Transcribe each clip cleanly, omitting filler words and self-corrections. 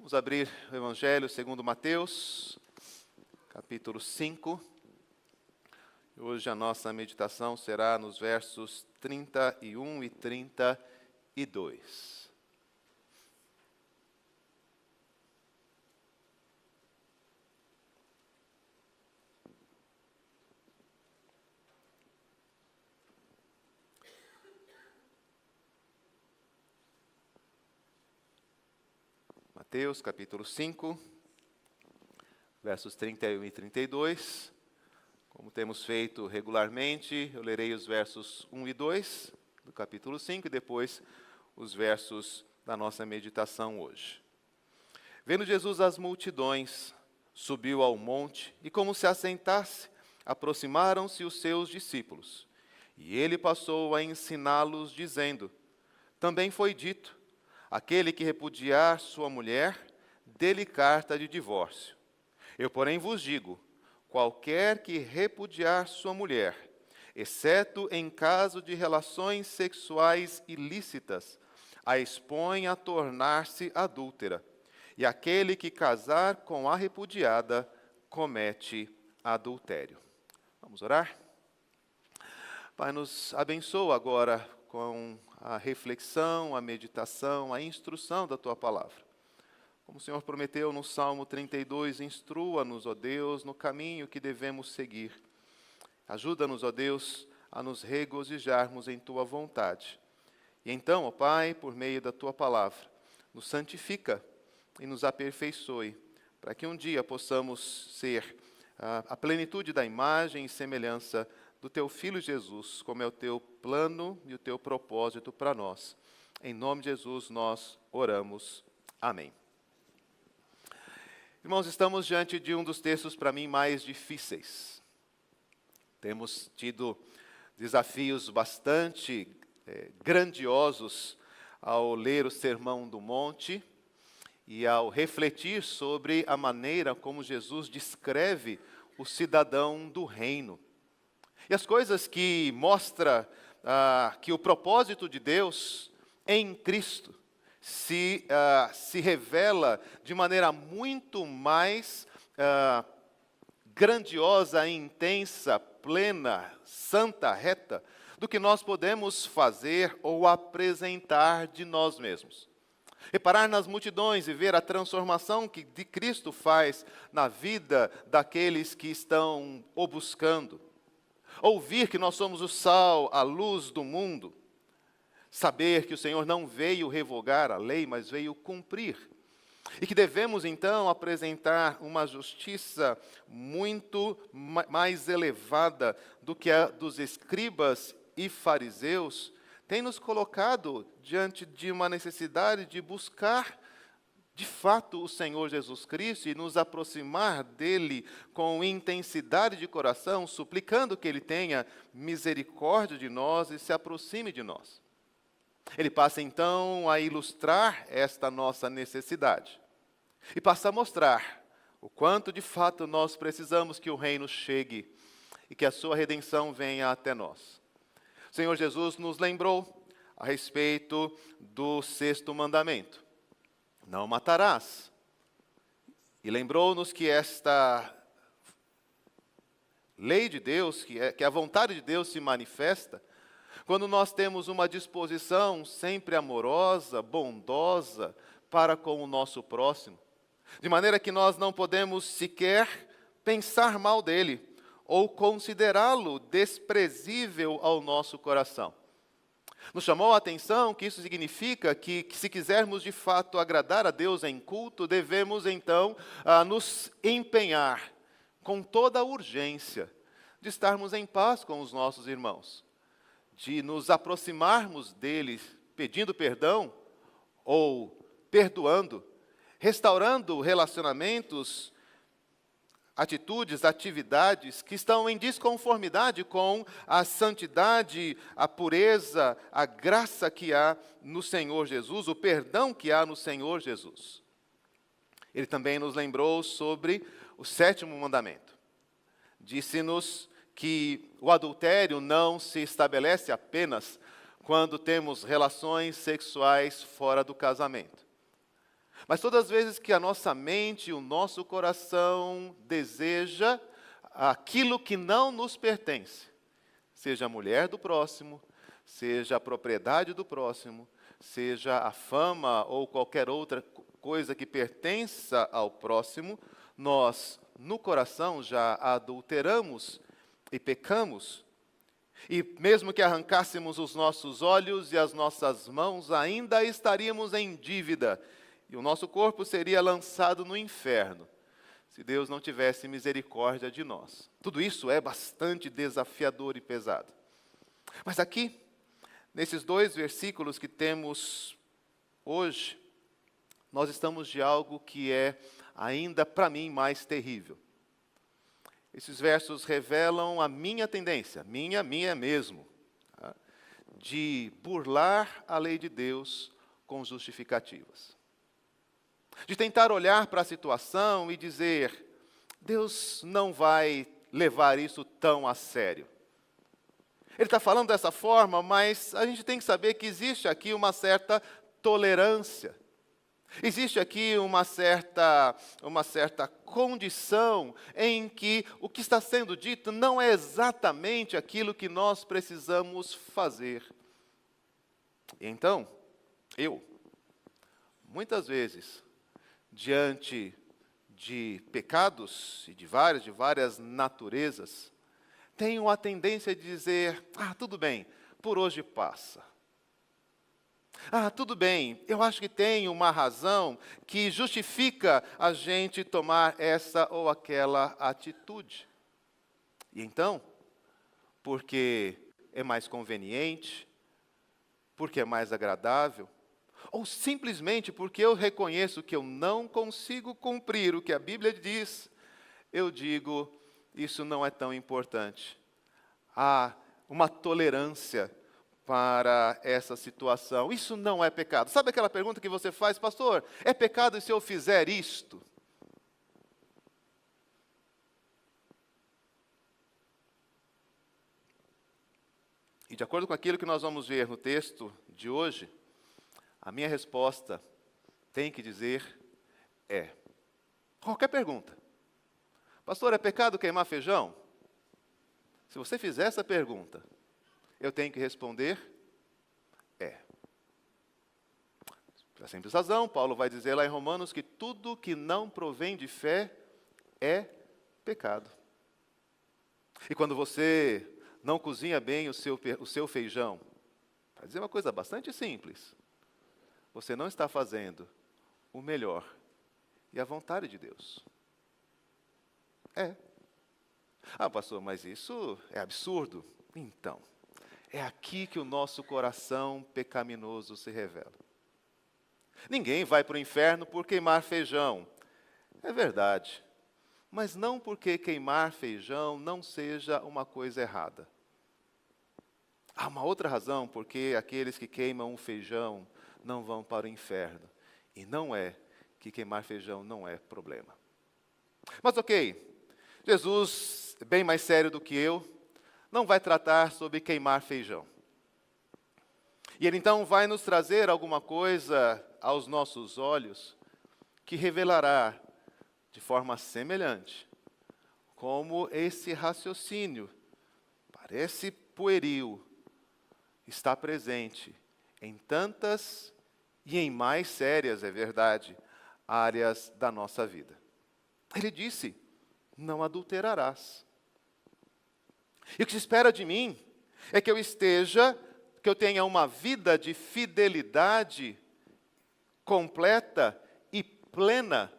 Vamos abrir o Evangelho segundo Mateus, capítulo 5. Hoje a nossa meditação será nos versos 31 e 32. Mateus, capítulo 5, versos 31 e 32. Como temos feito regularmente, eu lerei os versos 1 e 2 do capítulo 5 e depois os versos da nossa meditação hoje. Vendo Jesus as multidões, subiu ao monte e, como se assentasse, aproximaram-se os seus discípulos. E ele passou a ensiná-los, dizendo: também foi dito: aquele que repudiar sua mulher, dê-lhe carta de divórcio. Eu, porém, vos digo: qualquer que repudiar sua mulher, exceto em caso de relações sexuais ilícitas, a expõe a tornar-se adúltera. E aquele que casar com a repudiada, comete adultério. Vamos orar? Pai, nos abençoa agora com a reflexão, a meditação, a instrução da Tua Palavra. Como o Senhor prometeu no Salmo 32, instrua-nos, ó Deus, no caminho que devemos seguir. Ajuda-nos, ó Deus, a nos regozijarmos em Tua vontade. E então, ó Pai, por meio da Tua Palavra, nos santifica e nos aperfeiçoe, para que um dia possamos ser a plenitude da imagem e semelhança do Teu Filho Jesus, como é o Teu plano e o Teu propósito para nós. Em nome de Jesus nós oramos. Amém. Irmãos, estamos diante de um dos textos para mim mais difíceis. Temos tido desafios bastante grandiosos ao ler o Sermão do Monte e ao refletir sobre a maneira como Jesus descreve o cidadão do reino. E as coisas que mostram que o propósito de Deus em Cristo se revela de maneira muito mais grandiosa, intensa, plena, santa, reta, do que nós podemos fazer ou apresentar de nós mesmos. Reparar nas multidões e ver a transformação que de Cristo faz na vida daqueles que estão o buscando. Ouvir que nós somos o sal, a luz do mundo. Saber que o Senhor não veio revogar a lei, mas veio cumprir. E que devemos, então, apresentar uma justiça muito mais elevada do que a dos escribas e fariseus, tem nos colocado diante de uma necessidade de buscar de fato o Senhor Jesus Cristo e nos aproximar dele com intensidade de coração, suplicando que ele tenha misericórdia de nós e se aproxime de nós. Ele passa então a ilustrar esta nossa necessidade e passa a mostrar o quanto de fato nós precisamos que o reino chegue e que a sua redenção venha até nós. O Senhor Jesus nos lembrou a respeito do 6º mandamento: não matarás. E lembrou-nos que esta lei de Deus, que a vontade de Deus se manifesta quando nós temos uma disposição sempre amorosa, bondosa para com o nosso próximo, de maneira que nós não podemos sequer pensar mal dele ou considerá-lo desprezível ao nosso coração. Nos chamou a atenção que isso significa que se quisermos de fato agradar a Deus em culto, devemos então nos empenhar com toda a urgência de estarmos em paz com os nossos irmãos, de nos aproximarmos deles pedindo perdão ou perdoando, restaurando relacionamentos, atitudes, atividades que estão em desconformidade com a santidade, a pureza, a graça que há no Senhor Jesus, o perdão que há no Senhor Jesus. Ele também nos lembrou sobre o 7º mandamento. Disse-nos que o adultério não se estabelece apenas quando temos relações sexuais fora do casamento, Mas todas as vezes que a nossa mente e o nosso coração deseja aquilo que não nos pertence, seja a mulher do próximo, seja a propriedade do próximo, seja a fama ou qualquer outra coisa que pertença ao próximo, nós, no coração, já adulteramos e pecamos. E mesmo que arrancássemos os nossos olhos e as nossas mãos, ainda estaríamos em dívida. E o nosso corpo seria lançado no inferno, se Deus não tivesse misericórdia de nós. Tudo isso é bastante desafiador e pesado. Mas aqui, nesses 2 versículos que temos hoje, nós estamos de algo que é ainda para mim mais terrível. Esses versos revelam a minha tendência, minha mesmo, tá? De burlar a lei de Deus com justificativas. De tentar olhar para a situação e dizer, Deus não vai levar isso tão a sério. Ele está falando dessa forma, mas a gente tem que saber que existe aqui uma certa tolerância. Existe aqui uma certa condição em que o que está sendo dito não é exatamente aquilo que nós precisamos fazer. E então, muitas vezes, diante de pecados e de várias naturezas, tenho a tendência de dizer, tudo bem, por hoje passa. Tudo bem, eu acho que tem uma razão que justifica a gente tomar essa ou aquela atitude. E então, porque é mais conveniente, porque é mais agradável, ou simplesmente porque eu reconheço que eu não consigo cumprir o que a Bíblia diz, eu digo, isso não é tão importante. Há uma tolerância para essa situação. Isso não é pecado. Sabe aquela pergunta que você faz, pastor, é pecado se eu fizer isto? E de acordo com aquilo que nós vamos ver no texto de hoje, a minha resposta tem que dizer qualquer pergunta. Pastor, é pecado queimar feijão? Se você fizer essa pergunta, eu tenho que responder, Pela simples razão, Paulo vai dizer lá em Romanos que tudo que não provém de fé é pecado. E quando você não cozinha bem o seu feijão, para dizer uma coisa bastante simples, você não está fazendo o melhor e a vontade de Deus. Pastor, mas isso é absurdo. Então, é aqui que o nosso coração pecaminoso se revela. Ninguém vai para o inferno por queimar feijão. É verdade. Mas não porque queimar feijão não seja uma coisa errada. Há uma outra razão porque aqueles que queimam o feijão não vão para o inferno. E não é que queimar feijão não é problema. Mas Jesus, bem mais sério do que eu, não vai tratar sobre queimar feijão. E ele então vai nos trazer alguma coisa aos nossos olhos que revelará de forma semelhante como esse raciocínio, parece pueril, está presente em tantas e em mais sérias, é verdade, áreas da nossa vida. Ele disse, não adulterarás. E o que se espera de mim é que eu tenha uma vida de fidelidade completa e plena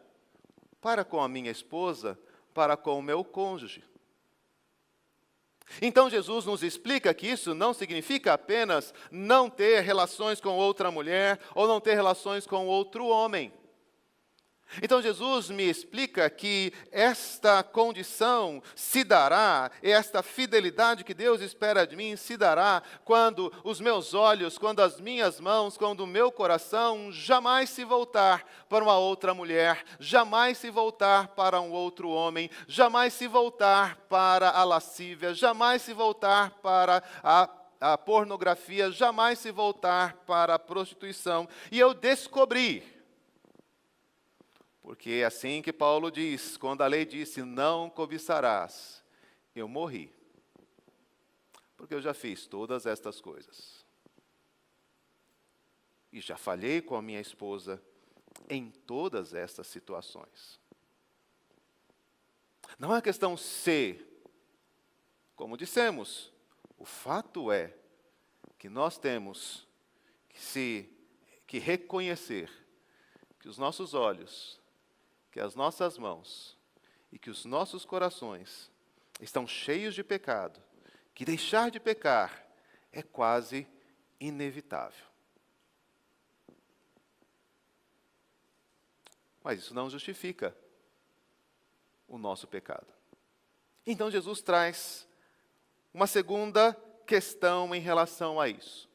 para com a minha esposa, para com o meu cônjuge. Então Jesus nos explica que isso não significa apenas não ter relações com outra mulher ou não ter relações com outro homem. Então Jesus me explica que esta condição se dará, esta fidelidade que Deus espera de mim se dará quando os meus olhos, quando as minhas mãos, quando o meu coração jamais se voltar para uma outra mulher, jamais se voltar para um outro homem, jamais se voltar para a lascívia, jamais se voltar para a pornografia, jamais se voltar para a prostituição. E eu descobri Porque é assim que Paulo diz, quando a lei disse, não cobiçarás, eu morri. Porque eu já fiz todas estas coisas. E já falhei com a minha esposa em todas estas situações. Não é questão se, como dissemos, o fato é que nós temos que reconhecer que os nossos olhos, que as nossas mãos e que os nossos corações estão cheios de pecado, que deixar de pecar é quase inevitável. Mas isso não justifica o nosso pecado. Então Jesus traz uma segunda questão em relação a isso.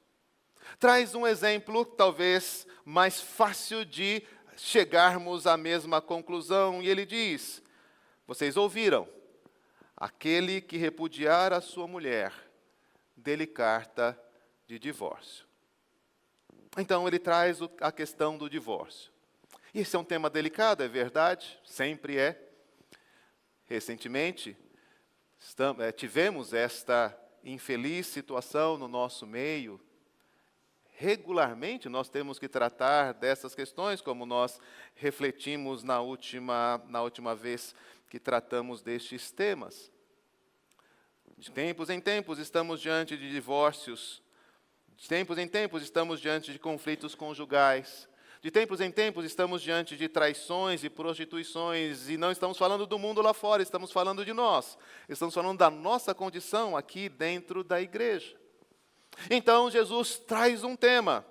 Traz um exemplo, talvez, mais fácil de chegarmos à mesma conclusão. E ele diz, vocês ouviram, aquele que repudiar a sua mulher, dê-lhe carta de divórcio. Então ele traz a questão do divórcio. Esse é um tema delicado, é verdade, sempre é. Recentemente, tivemos esta infeliz situação no nosso meio. Regularmente nós temos que tratar dessas questões, como nós refletimos na última vez que tratamos destes temas. De tempos em tempos estamos diante de divórcios, de tempos em tempos estamos diante de conflitos conjugais, de tempos em tempos estamos diante de traições e prostituições, e não estamos falando do mundo lá fora, estamos falando de nós. Estamos falando da nossa condição aqui dentro da igreja. Então, Jesus traz um tema.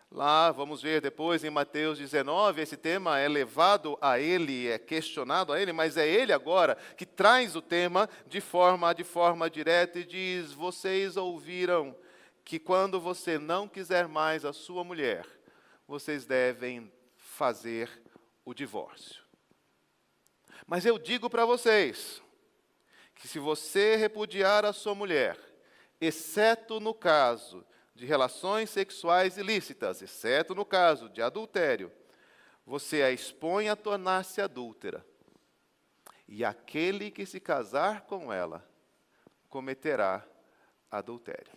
Lá, vamos ver depois em Mateus 19, esse tema é levado a ele, é questionado a ele, mas é ele agora que traz o tema de forma direta e diz, vocês ouviram que quando você não quiser mais a sua mulher, vocês devem fazer o divórcio. Mas eu digo para vocês, que se você repudiar a sua mulher, exceto no caso de relações sexuais ilícitas, exceto no caso de adultério, você a expõe a tornar-se adúltera. E aquele que se casar com ela, cometerá adultério.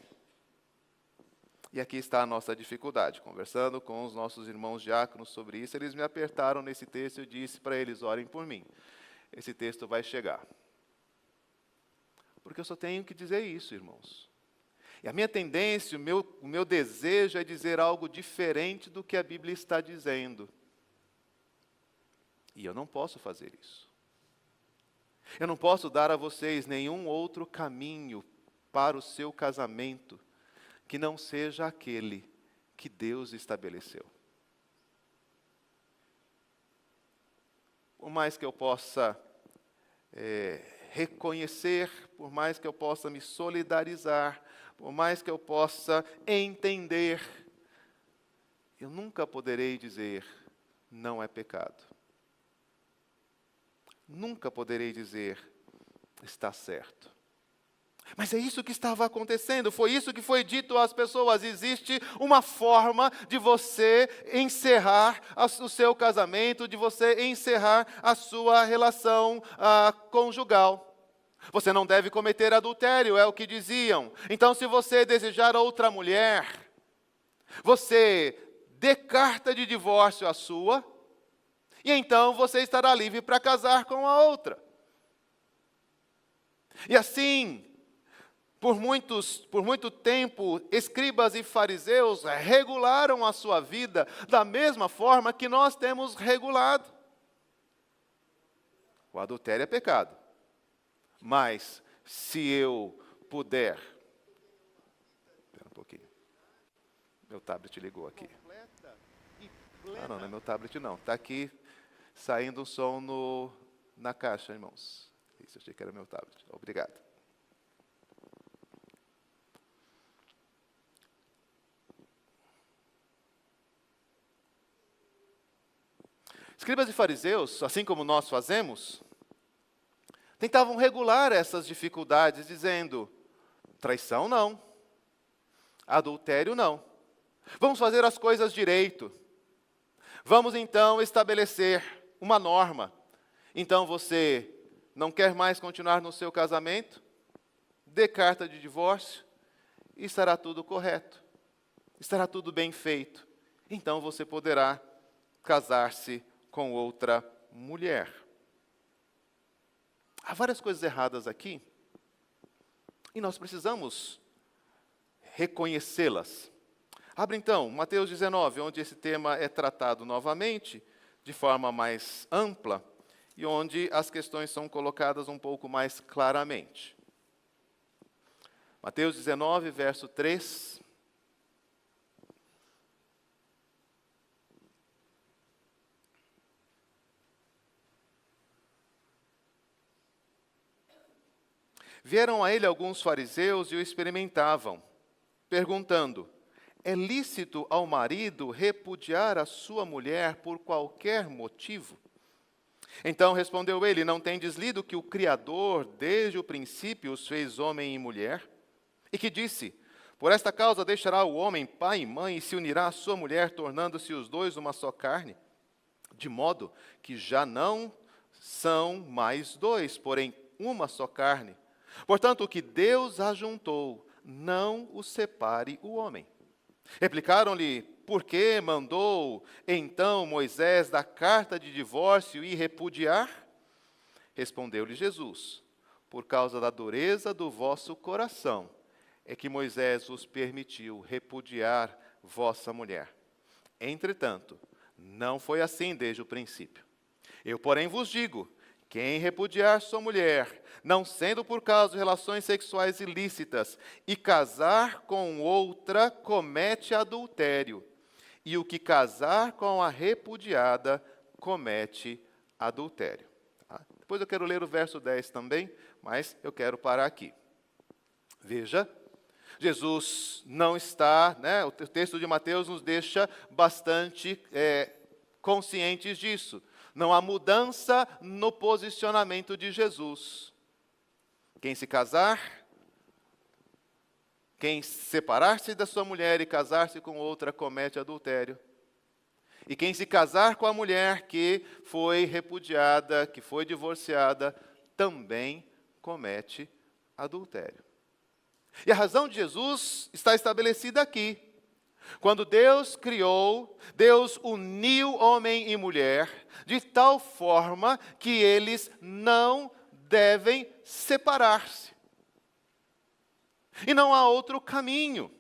E aqui está a nossa dificuldade. Conversando com os nossos irmãos diáconos sobre isso, eles me apertaram nesse texto e eu disse para eles, orem por mim. Esse texto vai chegar. Porque eu só tenho que dizer isso, irmãos. E a minha tendência, o meu desejo é dizer algo diferente do que a Bíblia está dizendo. E eu não posso fazer isso. Eu não posso dar a vocês nenhum outro caminho para o seu casamento que não seja aquele que Deus estabeleceu. Por mais que eu possa reconhecer, por mais que eu possa me solidarizar, por mais que eu possa entender, eu nunca poderei dizer, não é pecado. Nunca poderei dizer, está certo. Mas é isso que estava acontecendo, foi isso que foi dito às pessoas. Existe uma forma de você encerrar o seu casamento, de você encerrar a sua relação conjugal. Você não deve cometer adultério, é o que diziam. Então, se você desejar outra mulher, você dê carta de divórcio à sua, e então você estará livre para casar com a outra. E assim, por muito tempo, escribas e fariseus regularam a sua vida da mesma forma que nós temos regulado. O adultério é pecado. Mas, se eu puder... Espera um pouquinho. Meu tablet ligou aqui. Não é meu tablet não. Está aqui saindo um som na caixa, irmãos. Isso, achei que era meu tablet. Obrigado. Escribas e fariseus, assim como nós fazemos, tentavam regular essas dificuldades, dizendo, traição não, adultério não. Vamos fazer as coisas direito. Vamos então estabelecer uma norma. Então você não quer mais continuar no seu casamento? Dê carta de divórcio e estará tudo correto. Estará tudo bem feito. Então você poderá casar-se com outra mulher. Há várias coisas erradas aqui e nós precisamos reconhecê-las. Abre então Mateus 19, onde esse tema é tratado novamente, de forma mais ampla, e onde as questões são colocadas um pouco mais claramente. Mateus 19, verso 3. Vieram a ele alguns fariseus e o experimentavam, perguntando: é lícito ao marido repudiar a sua mulher por qualquer motivo? Então respondeu ele: não tendes lido que o Criador, desde o princípio, os fez homem e mulher? E que disse: por esta causa deixará o homem pai e mãe e se unirá à sua mulher, tornando-se os dois uma só carne? De modo que já não são mais dois, porém uma só carne. Portanto, o que Deus ajuntou, não o separe o homem. Replicaram-lhe: por que mandou então Moisés dar carta de divórcio e repudiar? Respondeu-lhe Jesus: por causa da dureza do vosso coração, é que Moisés vos permitiu repudiar vossa mulher. Entretanto, não foi assim desde o princípio. Eu, porém, vos digo: quem repudiar sua mulher, não sendo por causa de relações sexuais ilícitas, e casar com outra, comete adultério. E o que casar com a repudiada, comete adultério. Tá? Depois eu quero ler o verso 10 também, mas eu quero parar aqui. Veja, Jesus não está, o texto de Mateus nos deixa bastante conscientes disso. Não há mudança no posicionamento de Jesus. Quem se casar, quem separar-se da sua mulher e casar-se com outra, comete adultério. E quem se casar com a mulher que foi repudiada, que foi divorciada, também comete adultério. E a razão de Jesus está estabelecida aqui. Quando Deus criou, Deus uniu homem e mulher de tal forma que eles não devem separar-se. E não há outro caminho.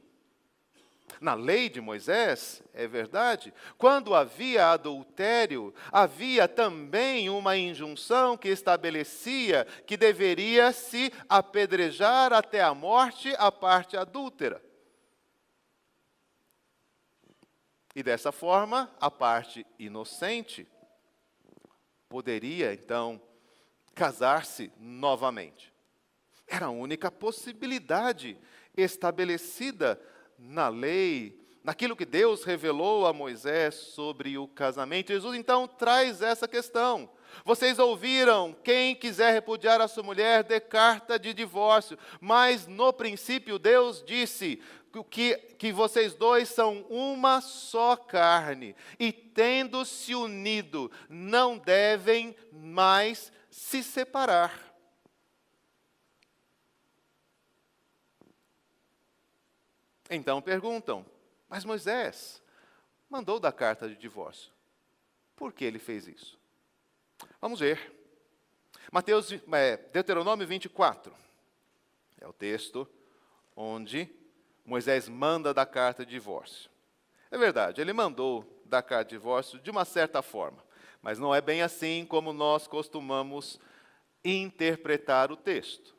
Na lei de Moisés, é verdade, quando havia adultério, havia também uma injunção que estabelecia que deveria se apedrejar até a morte a parte adúltera. E dessa forma, a parte inocente poderia, então, casar-se novamente. Era a única possibilidade estabelecida na lei, naquilo que Deus revelou a Moisés sobre o casamento. Jesus, então, traz essa questão. Vocês ouviram: quem quiser repudiar a sua mulher, dê carta de divórcio. Mas, no princípio, Deus disse que vocês dois são uma só carne, e tendo se unido, não devem mais se separar. Então perguntam: mas Moisés mandou dar carta de divórcio. Por que ele fez isso? Vamos ver. Deuteronômio 24. É o texto onde Moisés manda dar carta de divórcio. É verdade, ele mandou dar carta de divórcio de uma certa forma, mas não é bem assim como nós costumamos interpretar o texto,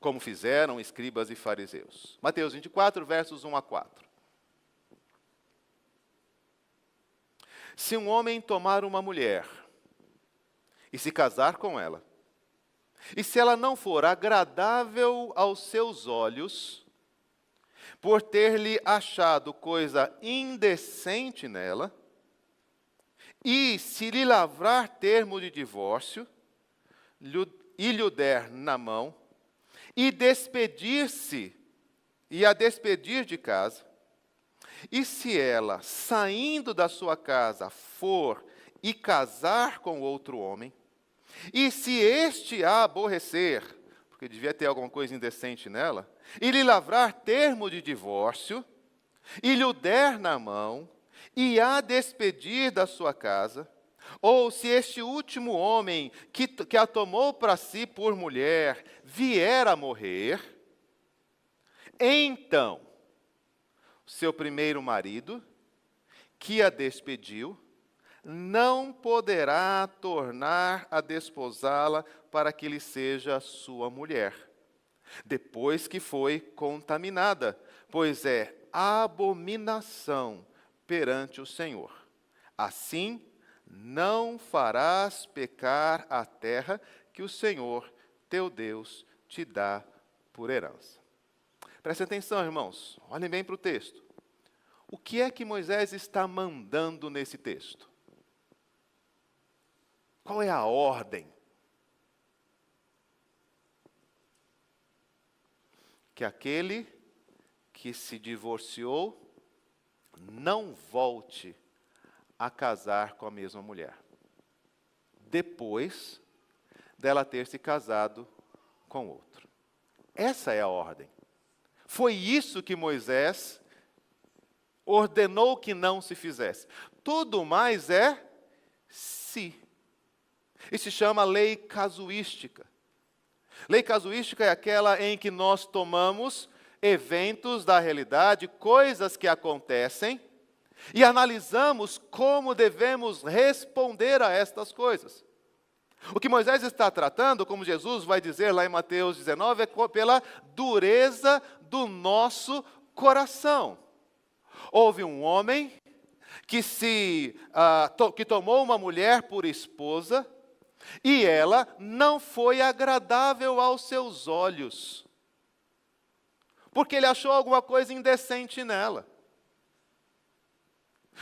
como fizeram escribas e fariseus. Mateus 24, versos 1 a 4. Se um homem tomar uma mulher e se casar com ela, e se ela não for agradável aos seus olhos, por ter-lhe achado coisa indecente nela, e se lhe lavrar termo de divórcio, e lhe der na mão, e despedir-se, e a despedir de casa, e se ela, saindo da sua casa, for e casar com outro homem, e se este a aborrecer, porque devia ter alguma coisa indecente nela, e lhe lavrar termo de divórcio, e lhe o der na mão, e a despedir da sua casa, ou se este último homem que a tomou para si por mulher vier a morrer, então seu primeiro marido, que a despediu, não poderá tornar a desposá-la para que lhe seja sua mulher, depois que foi contaminada, pois é abominação perante o Senhor. Assim, não farás pecar a terra que o Senhor, teu Deus, te dá por herança. Prestem atenção, irmãos, olhem bem para o texto. O que é que Moisés está mandando nesse texto? Qual é a ordem? Que aquele que se divorciou não volte a casar com a mesma mulher, depois dela ter se casado com outro. Essa é a ordem. Foi isso que Moisés ordenou que não se fizesse. Tudo mais é se. Isso se chama lei casuística. Lei casuística é aquela em que nós tomamos eventos da realidade, coisas que acontecem, e analisamos como devemos responder a estas coisas. O que Moisés está tratando, como Jesus vai dizer lá em Mateus 19, é pela dureza do nosso coração. Houve um homem que tomou uma mulher por esposa, e ela não foi agradável aos seus olhos, porque ele achou alguma coisa indecente nela.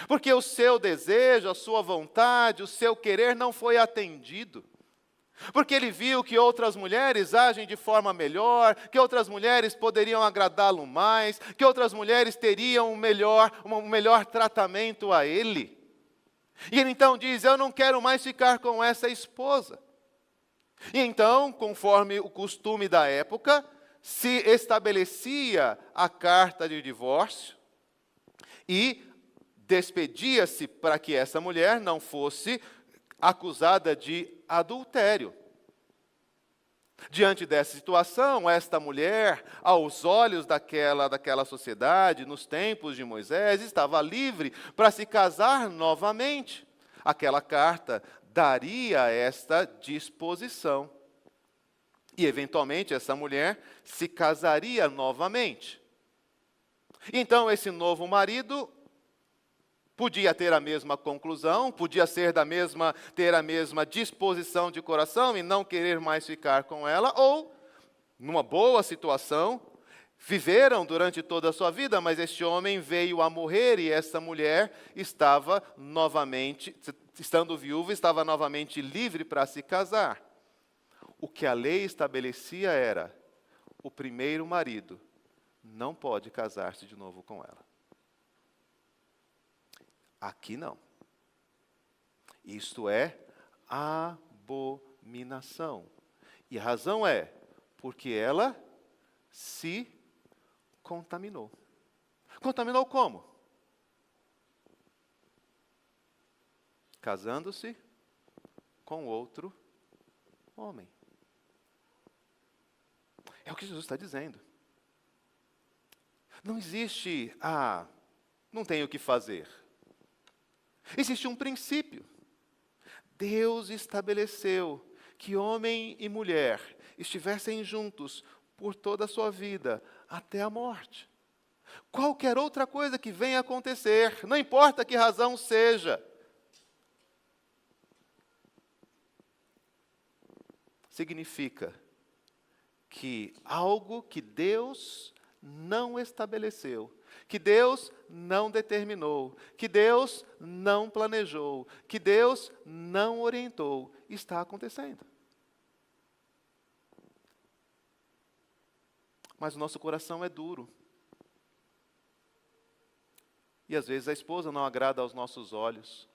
Porque o seu desejo, a sua vontade, o seu querer não foi atendido. Porque ele viu que outras mulheres agem de forma melhor, que outras mulheres poderiam agradá-lo mais, que outras mulheres teriam um melhor tratamento a ele. E ele então diz: eu não quero mais ficar com essa esposa. E então, conforme o costume da época, se estabelecia a carta de divórcio e despedia-se para que essa mulher não fosse acusada de adultério. Diante dessa situação, esta mulher, aos olhos daquela sociedade, nos tempos de Moisés, estava livre para se casar novamente. Aquela carta daria esta disposição. E, eventualmente, essa mulher se casaria novamente. Então, esse novo marido podia ter a mesma conclusão, podia ter a mesma disposição de coração e não querer mais ficar com ela, ou, numa boa situação, viveram durante toda a sua vida, mas este homem veio a morrer e essa mulher estava novamente, estando viúva, estava novamente livre para se casar. O que a lei estabelecia era: o primeiro marido não pode casar-se de novo com ela. Aqui não. Isto é abominação. E a razão é porque ela se contaminou. Contaminou como? Casando-se com outro homem. É o que Jesus está dizendo. Não existe, não tenho o que fazer. Existe um princípio. Deus estabeleceu que homem e mulher estivessem juntos por toda a sua vida, até a morte. Qualquer outra coisa que venha a acontecer, não importa que razão seja, significa que algo que Deus não estabeleceu, que Deus não determinou, que Deus não planejou, que Deus não orientou, está acontecendo. Mas o nosso coração é duro. E às vezes a esposa não agrada aos nossos olhos.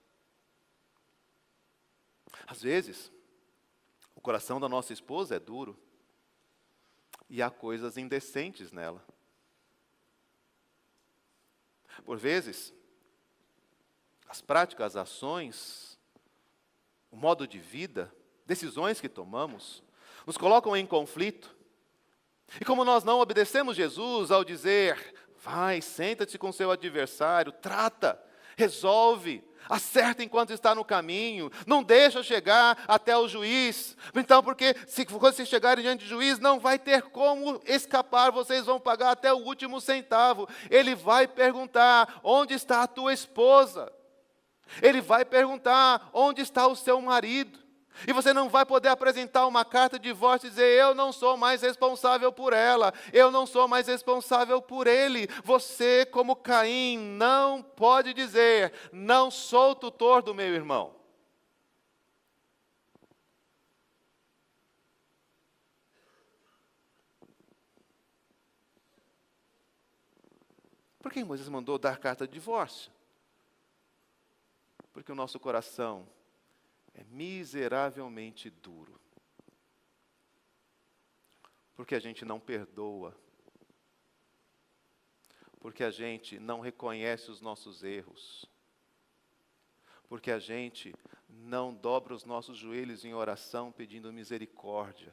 Às vezes, o coração da nossa esposa é duro e há coisas indecentes nela. Por vezes, as práticas, as ações, o modo de vida, decisões que tomamos, nos colocam em conflito. E como nós não obedecemos Jesus ao dizer, vai, senta-te com seu adversário, trata, resolve, acerta enquanto está no caminho, não deixa chegar até o juiz. Então, porque se você chegar diante do juiz, não vai ter como escapar, vocês vão pagar até o último centavo. Ele vai perguntar, onde está a tua esposa? Ele vai perguntar, onde está o seu marido? E você não vai poder apresentar uma carta de divórcio e dizer, eu não sou mais responsável por ela, eu não sou mais responsável por ele. Você, como Caim, não pode dizer, não sou tutor do meu irmão. Por que Moisés mandou dar carta de divórcio? Porque o nosso coração é miseravelmente duro. Porque a gente não perdoa. Porque a gente não reconhece os nossos erros. Porque a gente não dobra os nossos joelhos em oração pedindo misericórdia.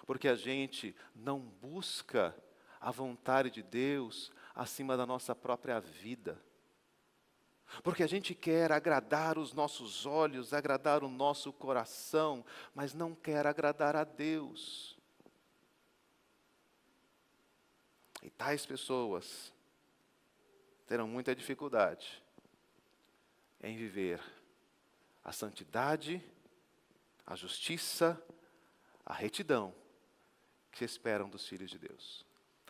Porque a gente não busca a vontade de Deus acima da nossa própria vida. Porque a gente quer agradar os nossos olhos, agradar o nosso coração, mas não quer agradar a Deus. E tais pessoas terão muita dificuldade em viver a santidade, a justiça, a retidão que se esperam dos filhos de Deus.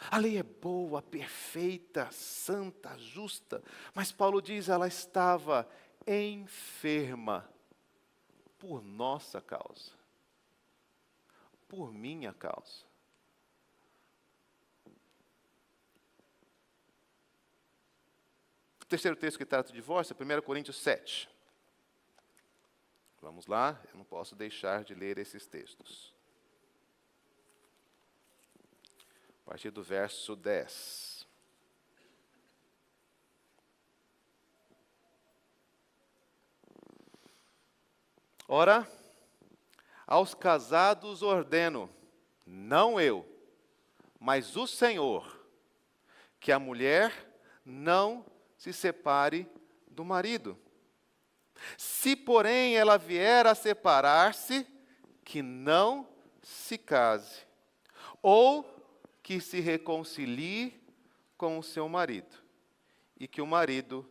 A lei é boa, perfeita, santa, justa, mas Paulo diz, ela estava enferma por nossa causa, por minha causa. O terceiro texto que trata de divórcio é 1 Coríntios 7. Vamos lá, eu não posso deixar de ler esses textos. A partir do verso 10. Ora, aos casados ordeno, não eu, mas o Senhor, que a mulher não se separe do marido. Se, porém, ela vier a separar-se, que não se case, ou que se reconcilie com o seu marido, e que o marido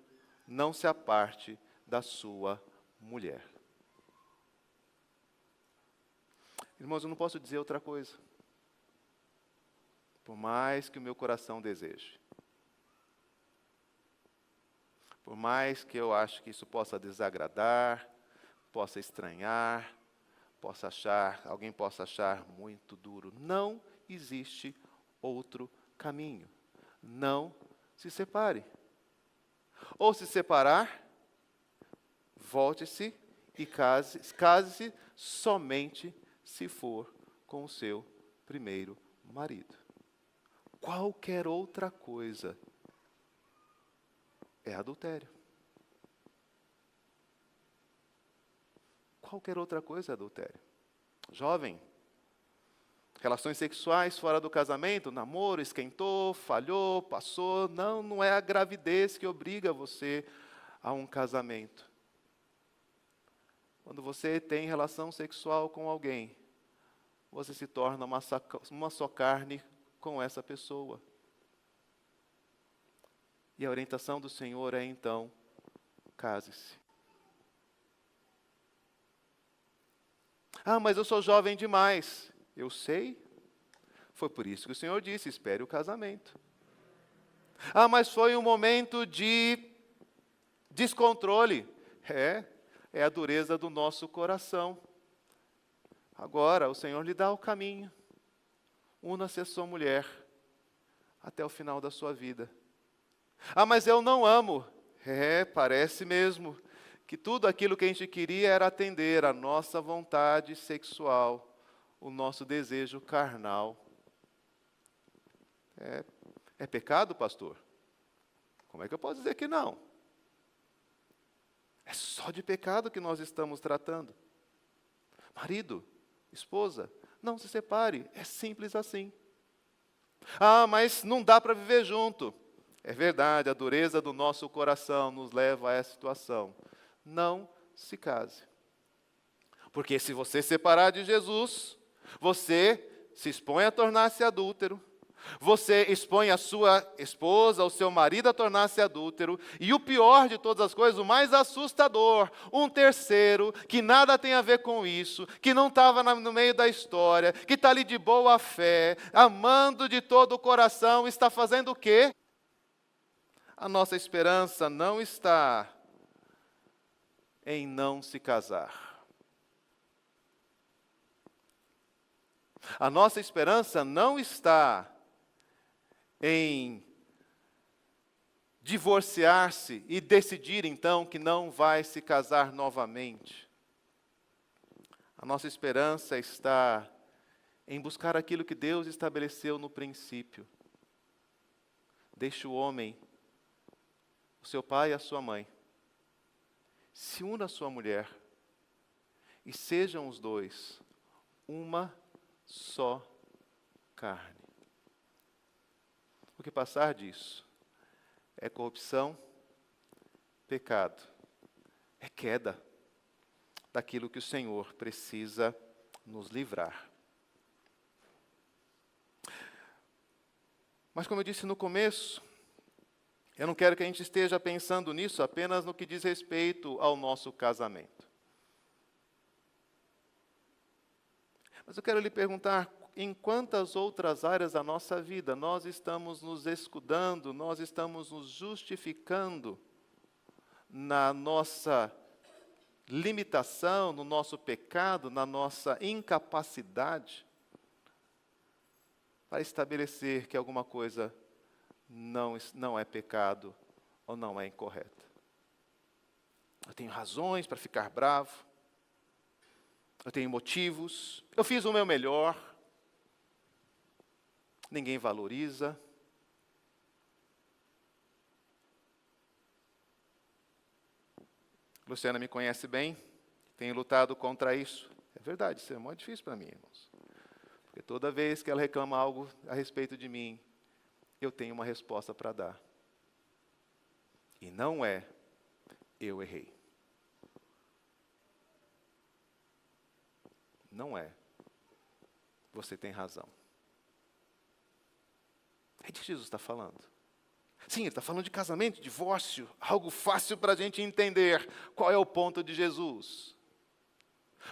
não se aparte da sua mulher. Irmãos, eu não posso dizer outra coisa, por mais que o meu coração deseje. Por mais que eu ache que isso possa desagradar, possa estranhar, alguém possa achar muito duro, não existe outro caminho. Não se separe. Ou se separar, volte-se e case-se somente se for com o seu primeiro marido. Qualquer outra coisa é adultério. Qualquer outra coisa é adultério. Jovem, relações sexuais fora do casamento, namoro, esquentou, falhou, passou. Não é a gravidez que obriga você a um casamento. Quando você tem relação sexual com alguém, você se torna uma só carne com essa pessoa. E a orientação do Senhor é então, case-se. Ah, mas eu sou jovem demais. Eu sei. Foi por isso que o Senhor disse, espere o casamento. Ah, mas foi um momento de descontrole. É a dureza do nosso coração. Agora, o Senhor lhe dá o caminho. Una-se a sua mulher até o final da sua vida. Ah, mas eu não amo. Parece mesmo que tudo aquilo que a gente queria era atender a nossa vontade sexual, o nosso desejo carnal. É pecado, pastor? Como é que eu posso dizer que não? É só de pecado que nós estamos tratando. Marido, esposa, não se separe, é simples assim. Ah, mas não dá para viver junto. É verdade, a dureza do nosso coração nos leva a essa situação. Não se case. Porque se você separar de Jesus, você se expõe a tornar-se adúltero, você expõe a sua esposa, o seu marido a tornar-se adúltero, e o pior de todas as coisas, o mais assustador, um terceiro, que nada tem a ver com isso, que não estava no meio da história, que está ali de boa fé, amando de todo o coração, está fazendo o quê? A nossa esperança não está em não se casar. A nossa esperança não está em divorciar-se e decidir então que não vai se casar novamente. A nossa esperança está em buscar aquilo que Deus estabeleceu no princípio. Deixe o homem, o seu pai e a sua mãe, se una à sua mulher e sejam os dois uma só carne. O que passar disso é corrupção, pecado, é queda daquilo que o Senhor precisa nos livrar. Mas como eu disse no começo, eu não quero que a gente esteja pensando nisso apenas no que diz respeito ao nosso casamento. Mas eu quero lhe perguntar, em quantas outras áreas da nossa vida nós estamos nos escudando, nós estamos nos justificando na nossa limitação, no nosso pecado, na nossa incapacidade para estabelecer que alguma coisa não é pecado ou não é incorreta. Eu tenho razões para ficar bravo, eu tenho motivos, eu fiz o meu melhor, ninguém valoriza. Luciana me conhece bem, tenho lutado contra isso. É verdade, isso é muito difícil para mim, irmãos. Porque toda vez que ela reclama algo a respeito de mim, eu tenho uma resposta para dar. E não é, eu errei. Não é, você tem razão. É disso que Jesus está falando. Sim, ele está falando de casamento, de divórcio, algo fácil para a gente entender qual é o ponto de Jesus.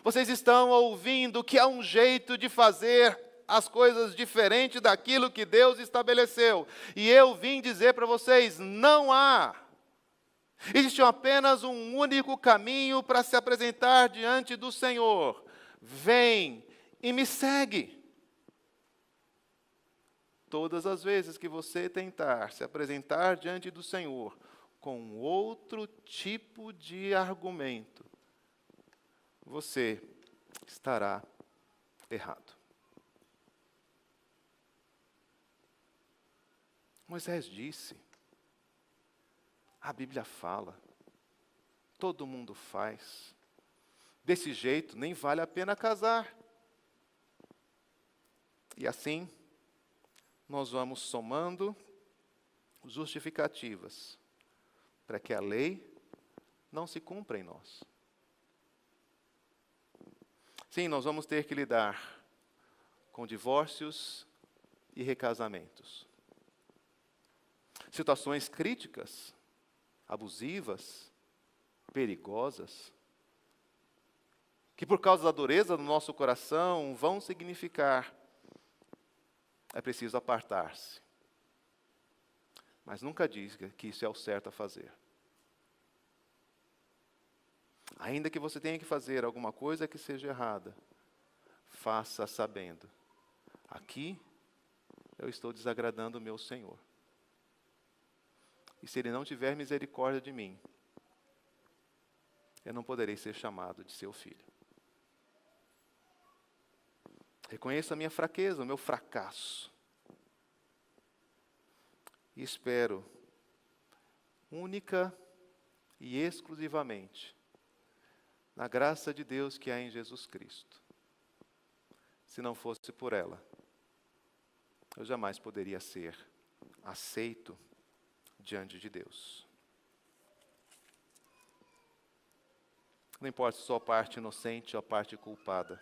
Vocês estão ouvindo que há um jeito de fazer as coisas diferente daquilo que Deus estabeleceu. E eu vim dizer para vocês, não há. Existe apenas um único caminho para se apresentar diante do Senhor. Vem e me segue. Todas as vezes que você tentar se apresentar diante do Senhor com outro tipo de argumento, você estará errado. Moisés disse, a Bíblia fala, todo mundo faz. Desse jeito, nem vale a pena casar. E assim, nós vamos somando justificativas para que a lei não se cumpra em nós. Sim, nós vamos ter que lidar com divórcios e recasamentos. Situações críticas, abusivas, perigosas, que por causa da dureza do nosso coração vão significar é preciso apartar-se. Mas nunca diga que isso é o certo a fazer. Ainda que você tenha que fazer alguma coisa que seja errada, faça sabendo. Aqui eu estou desagradando o meu Senhor. E se Ele não tiver misericórdia de mim, eu não poderei ser chamado de seu filho. Reconheço a minha fraqueza, o meu fracasso. E espero, única e exclusivamente, na graça de Deus que há em Jesus Cristo. Se não fosse por ela, eu jamais poderia ser aceito diante de Deus. Não importa só a parte inocente ou a parte culpada.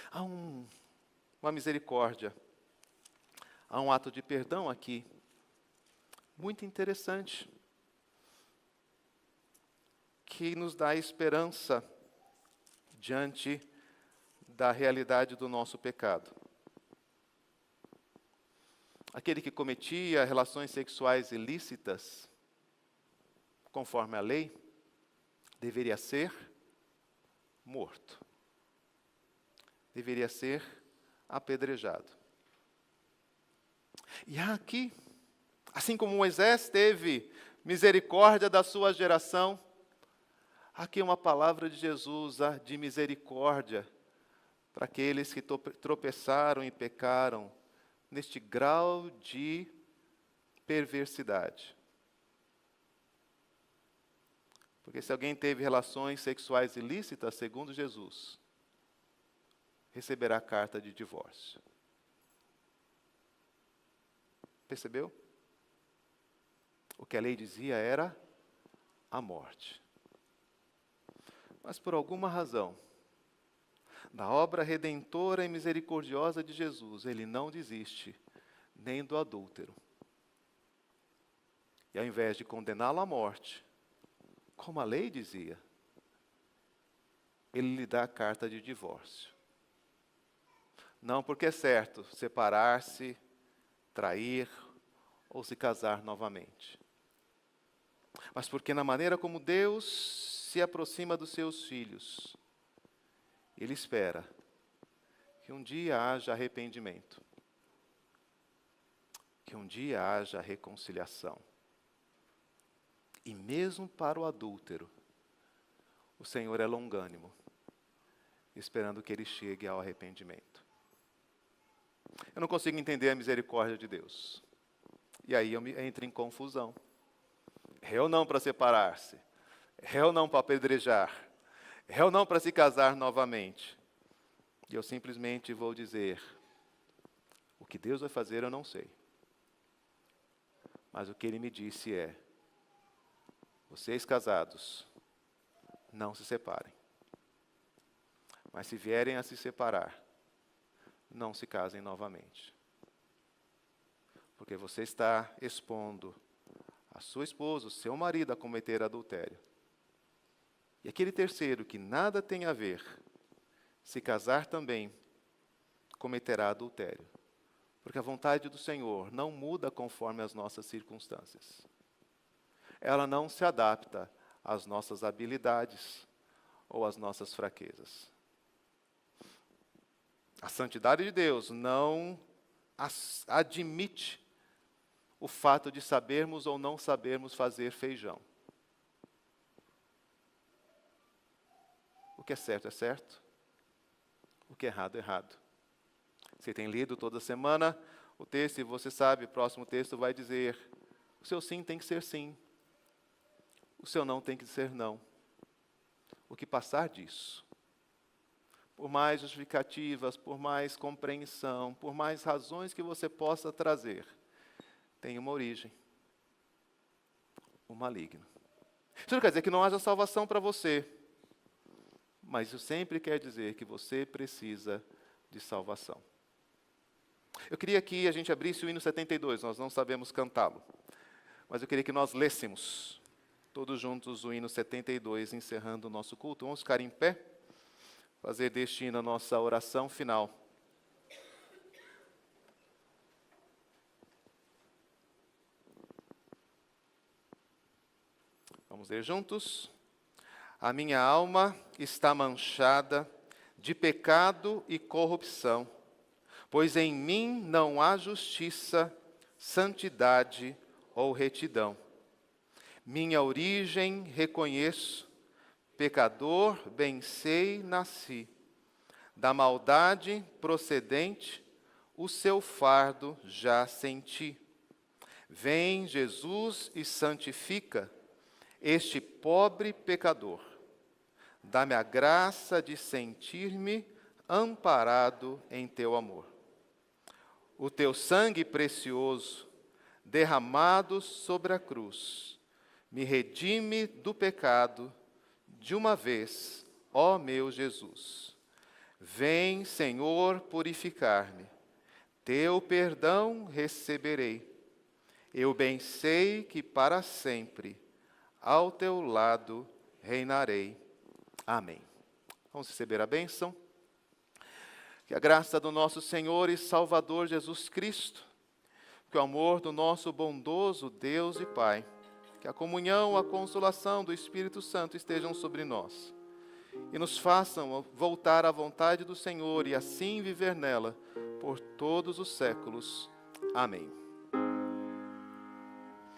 Há uma misericórdia, há um ato de perdão aqui, muito interessante, que nos dá esperança diante da realidade do nosso pecado. Aquele que cometia relações sexuais ilícitas, conforme a lei, deveria ser morto. Deveria ser apedrejado. E há aqui, assim como Moisés teve misericórdia da sua geração, aqui uma palavra de Jesus de misericórdia para aqueles que tropeçaram e pecaram neste grau de perversidade. Porque se alguém teve relações sexuais ilícitas, segundo Jesus, receberá carta de divórcio. Percebeu? O que a lei dizia era a morte. Mas por alguma razão, da obra redentora e misericordiosa de Jesus, ele não desiste nem do adúltero. E ao invés de condená-lo à morte, como a lei dizia, ele lhe dá a carta de divórcio. Não porque é certo separar-se, trair ou se casar novamente. Mas porque na maneira como Deus se aproxima dos seus filhos, Ele espera que um dia haja arrependimento, que um dia haja reconciliação. E mesmo para o adúltero, o Senhor é longânimo, esperando que ele chegue ao arrependimento. Eu não consigo entender a misericórdia de Deus. E aí eu entro em confusão. Réu não para separar-se, réu não para apedrejar, réu não para se casar novamente. E eu simplesmente vou dizer, o que Deus vai fazer eu não sei. Mas o que Ele me disse é, vocês casados, não se separem. Mas se vierem a se separar, não se casem novamente. Porque você está expondo a sua esposa, o seu marido, a cometer adultério. E aquele terceiro, que nada tem a ver, se casar também, cometerá adultério. Porque a vontade do Senhor não muda conforme as nossas circunstâncias. Ela não se adapta às nossas habilidades ou às nossas fraquezas. A santidade de Deus não admite o fato de sabermos ou não sabermos fazer feijão. O que é certo, o que é errado. Você tem lido toda semana o texto e você sabe, o próximo texto vai dizer, o seu sim tem que ser sim, o seu não tem que ser não. O que passar disso, por mais justificativas, por mais compreensão, por mais razões que você possa trazer, tem uma origem, o maligno. Isso não quer dizer que não haja salvação para você, mas isso sempre quer dizer que você precisa de salvação. Eu queria que a gente abrisse o hino 72, nós não sabemos cantá-lo, mas eu queria que nós lêssemos, todos juntos, o hino 72, encerrando o nosso culto. Vamos ficar em pé, fazer deste hino a nossa oração final. Vamos ler juntos. A minha alma está manchada de pecado e corrupção, pois em mim não há justiça, santidade ou retidão. Minha origem reconheço, pecador bem sei nasci. Da maldade procedente, o seu fardo já senti. Vem Jesus e santifica este pobre pecador. Dá-me a graça de sentir-me amparado em teu amor. O teu sangue precioso, derramado sobre a cruz, me redime do pecado de uma vez, ó meu Jesus. Vem, Senhor, purificar-me, teu perdão receberei. Eu bem sei que para sempre ao teu lado reinarei. Amém. Vamos receber a bênção. Que a graça do nosso Senhor e Salvador Jesus Cristo, que o amor do nosso bondoso Deus e Pai, que a comunhão, a consolação do Espírito Santo estejam sobre nós e nos façam voltar à vontade do Senhor e assim viver nela por todos os séculos. Amém.